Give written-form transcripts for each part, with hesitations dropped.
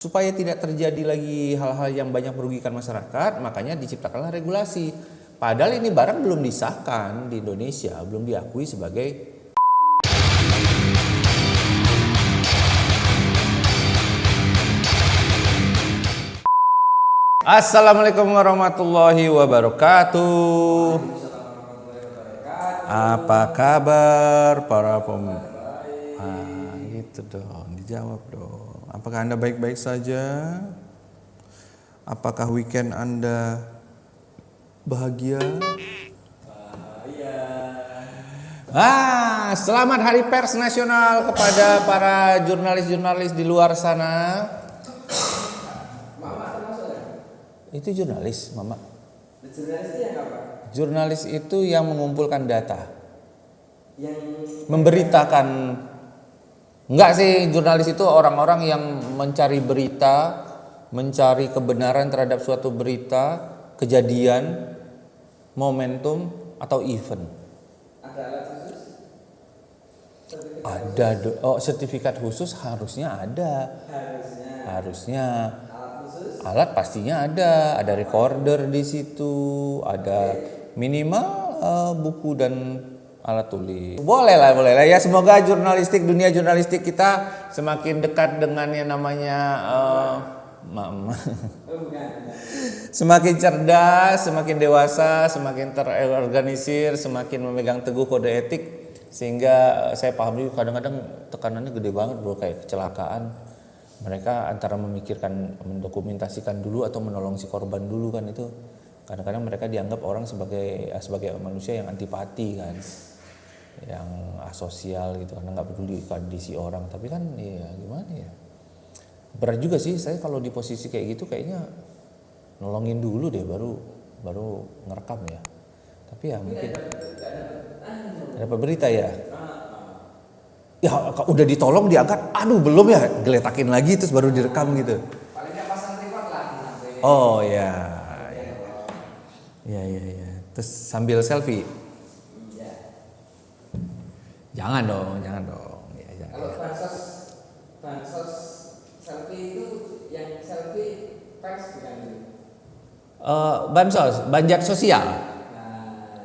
Supaya tidak terjadi lagi hal-hal yang banyak merugikan masyarakat, makanya diciptakanlah regulasi. Padahal ini barang belum disahkan di Indonesia, belum diakui sebagai. Assalamualaikum warahmatullahi wabarakatuh. Apa kabar para gitu dong, dijawab dong. Apakah Anda baik-baik saja? Apakah weekend Anda bahagia? Selamat Hari Pers Nasional kepada para jurnalis-jurnalis di luar sana. Itu jurnalis, Mama. Jurnalis itu yang apa? Jurnalis itu yang mengumpulkan data. Yang memberitakan. Enggak sih, jurnalis itu orang-orang yang mencari berita, mencari kebenaran terhadap suatu berita, kejadian, momentum, atau event. Ada alat khusus? Sertifikat khusus harusnya ada. Harusnya. Alat khusus? Alat pastinya ada recorder di situ, ada minimal buku dan alat tulis. Boleh lah ya. Semoga dunia jurnalistik kita semakin dekat dengan yang namanya semakin cerdas, semakin dewasa, semakin terorganisir, semakin memegang teguh kode etik. Sehingga saya paham juga kadang-kadang tekanannya gede banget bro, kayak kecelakaan. Mereka antara memikirkan mendokumentasikan dulu atau menolong si korban dulu kan, itu kadang-kadang mereka dianggap orang sebagai manusia yang antipati kan, yang asosial gitu, karena nggak peduli kondisi orang. Tapi kan ya gimana ya, berat juga sih saya kalau di posisi kayak gitu, kayaknya nolongin dulu deh baru ngerekam ya. Tapi ya mungkin dapat berita ya. Ya udah ditolong diangkat, aduh belum ya, geletakin lagi terus baru direkam gitu. Paling nggak pasang tripod lah. Oh ya. Terus sambil selfie. Iya. Jangan dong. Ya, jangan. Kalau bansos selfie itu yang selfie pers bukan itu? Bansos, banjak sosial. Nah,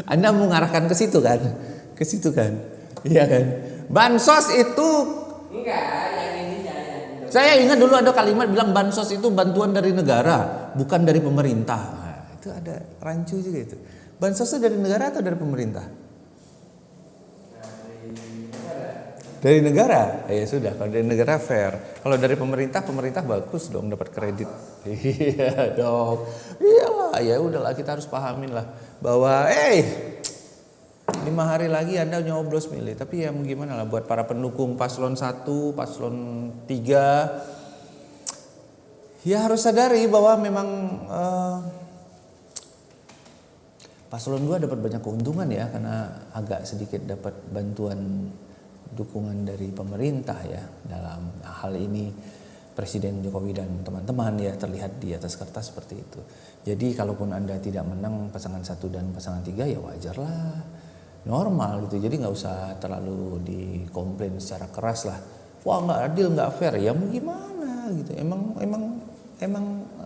Anda mengarahkan ke situ kan? Iya kan? Bansos itu enggak, yang ininya yang saya ingat dulu ada kalimat bilang bansos itu bantuan dari negara, bukan dari pemerintah. Nah, itu ada rancu juga itu. Bansos itu dari negara atau dari pemerintah? Dari negara. Ya sudah, kalau dari negara fair. Kalau dari pemerintah bagus dong, dapat kredit. Iya dong. Iyalah, ya udahlah, kita harus pahamin lah bahwa 5 hari lagi Anda nyoblos milih. Tapi ya gimana lah buat para pendukung paslon 1, paslon 3, ya harus sadari bahwa memang paslon 2 dapat banyak keuntungan ya, karena agak sedikit dapat bantuan dukungan dari pemerintah ya dalam hal ini. Presiden Jokowi dan teman-teman ya terlihat di atas kertas seperti itu. Jadi kalaupun Anda tidak menang pasangan 1 dan pasangan 3 ya wajarlah, normal gitu. Jadi nggak usah terlalu dikomplain secara keras lah. Wah nggak adil, nggak fair. Ya mau gimana gitu. Emang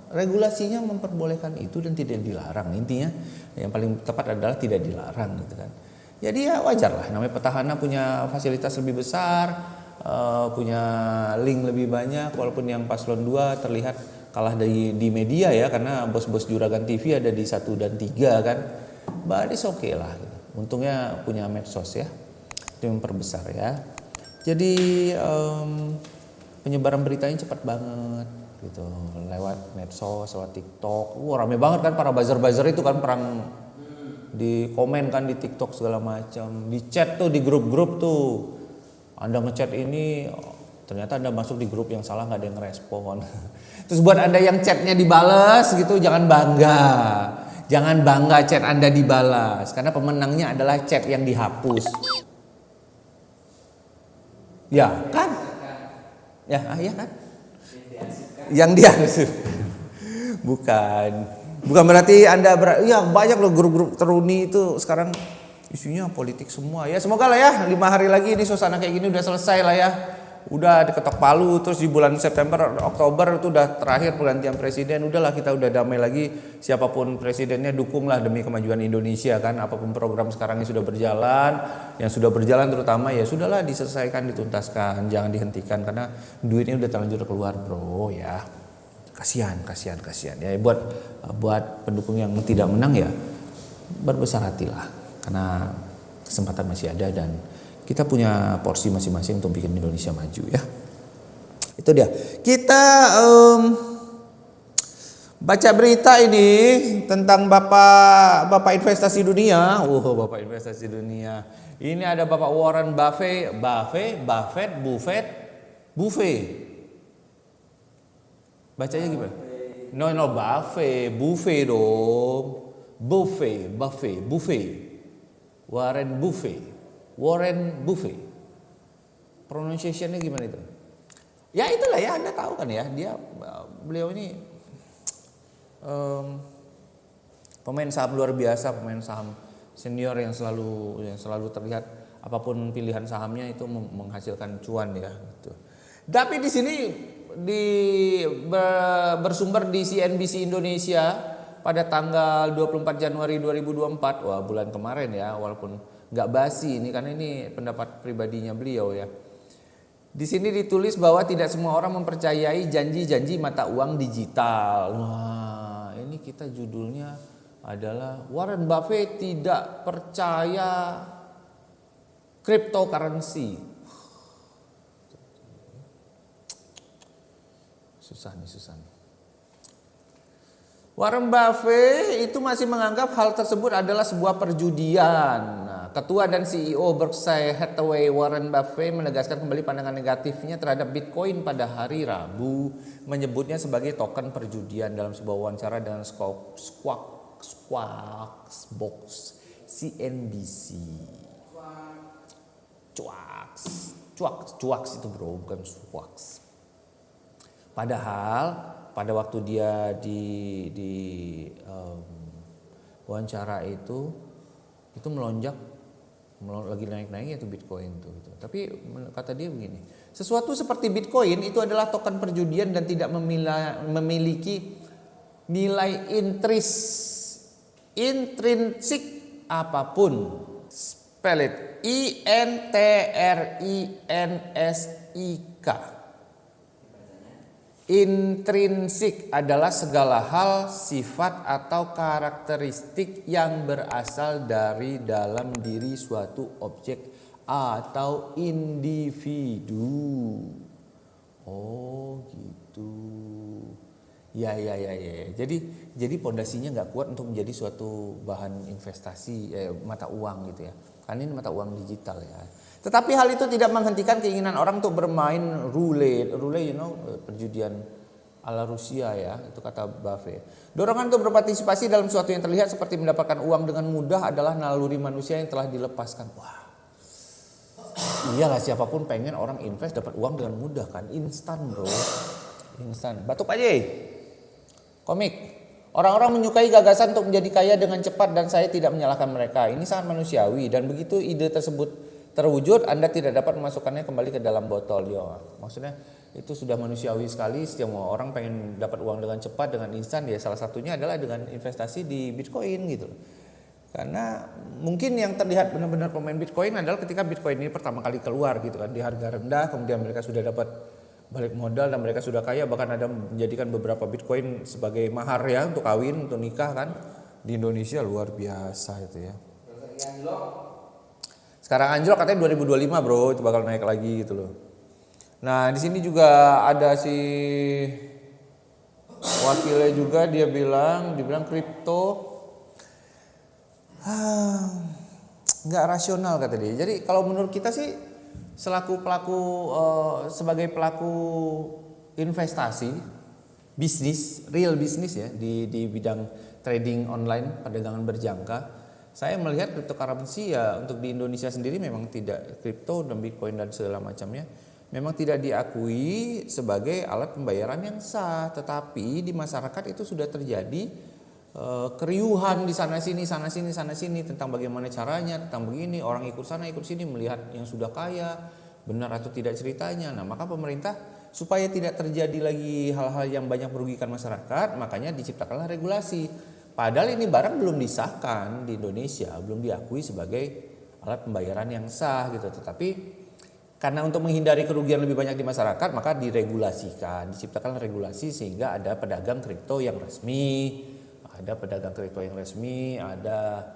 regulasinya memperbolehkan itu dan tidak dilarang. Intinya yang paling tepat adalah tidak dilarang gitu kan. Jadi ya wajar lah. Namanya petahana punya fasilitas lebih besar, punya link lebih banyak. Walaupun yang paslon 2 terlihat kalah di media ya, karena bos-bos Juragan TV ada di 1 dan 3 kan. But it's okay lah gitu. Untungnya punya medsos ya, itu yang memperbesar ya. Jadi penyebaran beritanya cepat banget gitu, lewat medsos, lewat TikTok. Rame banget kan para buzzer-buzzer itu kan, perang di komen kan di TikTok segala macam, di chat tuh, di grup-grup tuh. Anda ngechat ini, ternyata Anda masuk di grup yang salah, nggak ada yang ngerespon. Terus buat Anda yang chatnya dibales gitu, jangan bangga chat Anda dibalas, karena pemenangnya adalah chat yang dihapus. Ya kan? Ya kan? Yang dihasil. Bukan berarti Anda banyak loh grup-grup teruni itu sekarang isunya politik semua. Ya semoga lah ya 5 hari lagi ini suasana kayak gini udah selesai lah ya. udah diketok palu, terus di bulan September Oktober itu udah terakhir pergantian presiden, udahlah kita udah damai lagi, siapapun presidennya dukunglah demi kemajuan Indonesia kan, apapun program sekarang yang sudah berjalan terutama ya sudahlah diselesaikan, dituntaskan, jangan dihentikan karena duitnya udah terlanjur keluar bro ya. Kasihan ya buat pendukung yang tidak menang ya berbesar hatilah karena kesempatan masih ada dan kita punya porsi masing-masing untuk bikin Indonesia maju ya. Itu dia. Kita baca berita ini tentang Bapak investasi dunia. Bapak investasi dunia. Ini ada Bapak Warren Buffett. Bacanya gimana? No, Buffett dong. Buffett. Warren Buffett. Pronunciation-nya gimana itu? Ya itulah ya, Anda tahu kan ya, beliau ini pemain saham luar biasa, pemain saham senior yang selalu terlihat apapun pilihan sahamnya itu menghasilkan cuan ya gitu. Tapi di sini bersumber di CNBC Indonesia pada tanggal 24 Januari 2024, wah bulan kemarin ya, walaupun nggak basi ini karena ini pendapat pribadinya beliau ya. Di sini ditulis bahwa tidak semua orang mempercayai janji-janji mata uang digital. Wah, ini kita judulnya adalah Warren Buffett tidak percaya cryptocurrency. Susah nih. Warren Buffett itu masih menganggap hal tersebut adalah sebuah perjudian. Nah, Ketua dan CEO Berkshire Hathaway Warren Buffett menegaskan kembali pandangan negatifnya terhadap Bitcoin pada hari Rabu, menyebutnya sebagai token perjudian dalam sebuah wawancara dengan Squawkbox CNBC. Cuaks itu bro, bukan Squawks. Padahal pada waktu dia di wawancara itu melonjak, lagi naik-naiknya itu Bitcoin tuh. Gitu. Tapi kata dia begini, sesuatu seperti Bitcoin itu adalah token perjudian dan tidak memiliki nilai intrinsik apapun. Spell it, INTRINSIK. Intrinsik adalah segala hal, sifat atau karakteristik yang berasal dari dalam diri suatu objek atau individu. Oh gitu. Ya. Jadi pondasinya nggak kuat untuk menjadi suatu bahan investasi mata uang gitu ya. Kan ini mata uang digital ya. Tetapi hal itu tidak menghentikan keinginan orang untuk bermain roulette, perjudian ala Rusia ya, itu kata Buffett. Dorongan untuk berpartisipasi dalam sesuatu yang terlihat seperti mendapatkan uang dengan mudah adalah naluri manusia yang telah dilepaskan. Wah, iyalah siapapun pengen orang invest dapat uang dengan mudah kan, instan bro, instan. Batuk aja, komik. Orang-orang menyukai gagasan untuk menjadi kaya dengan cepat dan saya tidak menyalahkan mereka. Ini sangat manusiawi dan begitu ide tersebut terwujud, Anda tidak dapat memasukkannya kembali ke dalam botol. Ya, maksudnya itu sudah manusiawi sekali. Setiap orang pengen dapat uang dengan cepat, dengan instan. Ya salah satunya adalah dengan investasi di Bitcoin gitu. Karena mungkin yang terlihat benar-benar pemain Bitcoin adalah ketika Bitcoin ini pertama kali keluar gitu kan, di harga rendah, kemudian mereka sudah dapat balik modal dan mereka sudah kaya, bahkan ada menjadikan beberapa Bitcoin sebagai mahar ya untuk kawin, untuk nikah kan. Di Indonesia luar biasa itu ya. Sekarang anjlok katanya 2025 bro, itu bakal naik lagi gitu loh. Nah di sini juga ada si wakilnya juga, dia bilang kripto nggak rasional kata dia. Jadi kalau menurut kita sih sebagai pelaku investasi bisnis, real bisnis ya di bidang trading online, perdagangan berjangka. Saya melihat cryptocurrency ya untuk di Indonesia sendiri memang tidak, kripto dan Bitcoin dan segala macamnya memang tidak diakui sebagai alat pembayaran yang sah. Tetapi di masyarakat itu sudah terjadi keriuhan di sana sini tentang bagaimana caranya, tentang begini, orang ikut sana ikut sini melihat yang sudah kaya, benar atau tidak ceritanya. Nah, maka pemerintah supaya tidak terjadi lagi hal-hal yang banyak merugikan masyarakat, makanya diciptakanlah regulasi. Padahal ini barang belum disahkan di Indonesia, belum diakui sebagai alat pembayaran yang sah gitu. Tetapi karena untuk menghindari kerugian lebih banyak di masyarakat, maka diregulasikan, diciptakan regulasi sehingga ada pedagang kripto yang resmi, ada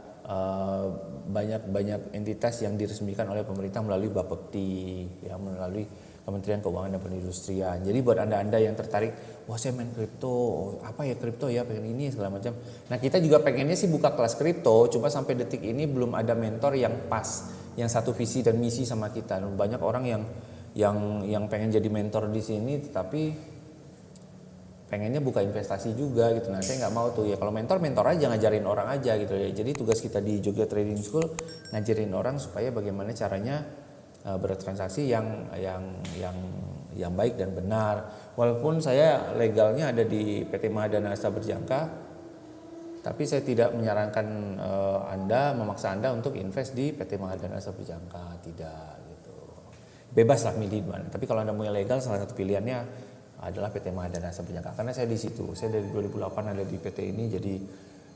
banyak entitas yang diresmikan oleh pemerintah melalui Bapepti, ya, melalui Kementerian Keuangan dan Perindustrian. Jadi buat anda yang tertarik, wah saya main kripto, apa ya kripto ya, pengen ini segala macam. Nah kita juga pengennya sih buka kelas kripto, cuma sampai detik ini belum ada mentor yang pas, yang satu visi dan misi sama kita. Banyak orang yang pengen jadi mentor di sini, tetapi pengennya buka investasi juga gitu. Nah saya nggak mau tuh ya, kalau mentor aja, ngajarin orang aja gitu ya. Jadi tugas kita di Jogja Trading School ngajarin orang supaya bagaimana caranya bertransaksi yang baik dan benar. Walaupun saya legalnya ada di PT Mahadana Asa Berjangka, tapi saya tidak menyarankan memaksa Anda untuk invest di PT Mahadana Asa Berjangka, tidak gitu. Bebas lah milih di mana. Tapi kalau Anda punya legal, salah satu pilihannya adalah PT Mahadana Asa Berjangka. Karena saya di situ, saya dari 2008 ada di PT ini, jadi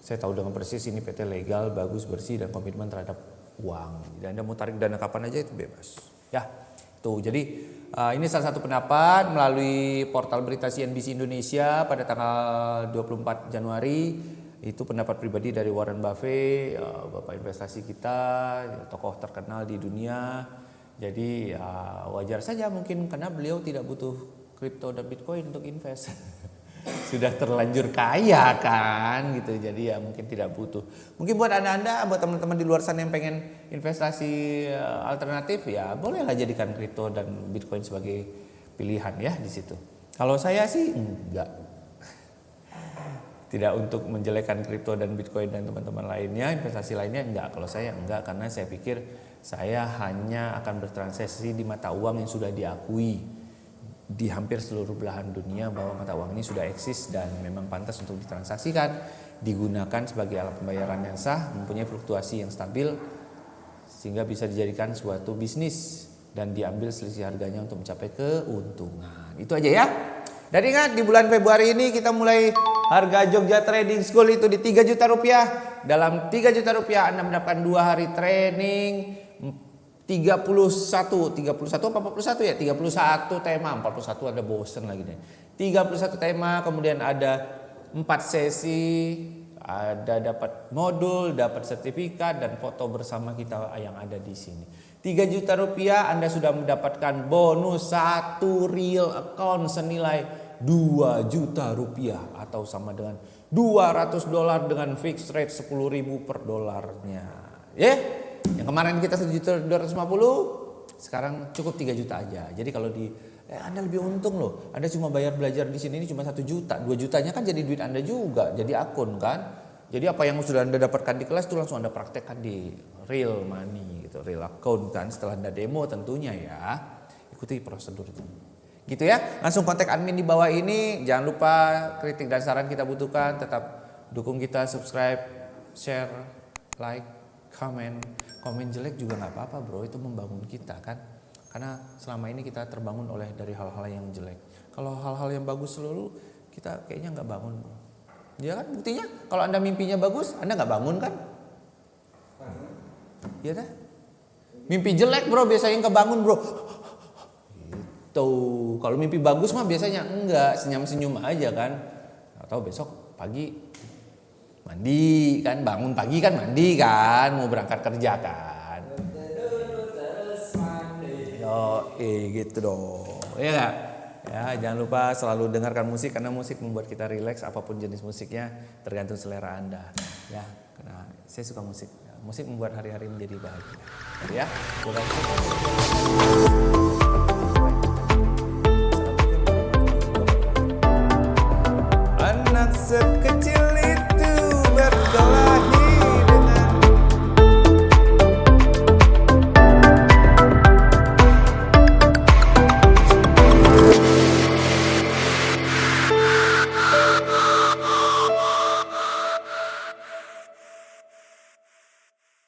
saya tahu dengan persis ini PT legal, bagus, bersih, dan komitmen terhadap uang. Dan Anda mau tarik dana kapan aja itu bebas. Ya, tuh. Jadi ini salah satu pendapat melalui portal berita CNBC Indonesia pada tanggal 24 Januari. Itu pendapat pribadi dari Warren Buffett, bapak investasi kita, tokoh terkenal di dunia. Jadi wajar saja mungkin karena beliau tidak butuh kripto dan Bitcoin untuk invest. Sudah terlanjur kaya kan gitu, jadi ya mungkin tidak butuh. Mungkin buat anda, buat teman-teman di luar sana yang pengen investasi alternatif, ya bolehlah jadikan kripto dan Bitcoin sebagai pilihan ya di situ. Kalau saya sih enggak, tidak untuk menjelekkan kripto dan Bitcoin dan teman-teman lainnya, investasi lainnya enggak. Kalau saya enggak, karena saya pikir saya hanya akan bertransaksi di mata uang yang sudah diakui di hampir seluruh belahan dunia bahwa mata uang ini sudah eksis dan memang pantas untuk ditransaksikan, digunakan sebagai alat pembayaran yang sah, mempunyai fluktuasi yang stabil sehingga bisa dijadikan suatu bisnis dan diambil selisih harganya untuk mencapai keuntungan. Itu aja ya. Dan ingat, di bulan Februari ini kita mulai harga Jogja Trading School itu di 3 juta rupiah. Dalam 3 juta rupiah Anda mendapatkan 2 hari training, 31 apa 41 ya? 31 tema, 41 ada bosen lagi deh. 31 tema, kemudian ada 4 sesi, ada dapat modul, dapat sertifikat dan foto bersama kita yang ada di sini. 3 juta rupiah Anda sudah mendapatkan bonus 1 real account senilai 2 juta rupiah atau sama dengan $200 dengan fixed rate 10.000 per dolarnya. Ya? Yang kemarin kita 1.250.000, sekarang cukup 3 juta aja. Jadi kalau Anda lebih untung loh. Anda cuma bayar belajar di sini ini cuma 1 juta. 2 jutanya kan jadi duit Anda juga, jadi akun kan. Jadi apa yang sudah Anda dapatkan di kelas itu langsung Anda praktekkan di real money gitu, real account kan. Setelah Anda demo tentunya ya. Ikuti prosedur itu. Gitu ya. Langsung kontak admin di bawah ini. Jangan lupa kritik dan saran kita butuhkan. Tetap dukung kita, subscribe, share, like, komen. Komen jelek juga nggak apa-apa bro, itu membangun kita kan. Karena selama ini kita terbangun dari hal-hal yang jelek. Kalau hal-hal yang bagus selalu kita kayaknya nggak bangun bro. Ya kan, buktinya kalau Anda mimpinya bagus, Anda nggak bangun kan? Iya kan? Mimpi jelek bro biasanya kebangun bro. Gitu. Kalau mimpi bagus mah biasanya enggak, senyum-senyum aja kan. Atau besok pagi mandi kan, bangun pagi kan mandi kan, mau berangkat kerja kan. Gitu dong. Ya gak? Ya, jangan lupa selalu dengarkan musik karena musik membuat kita rileks, apapun jenis musiknya tergantung selera Anda. Ya, karena saya suka musik. Musik membuat hari-hari menjadi bahagia. Ya.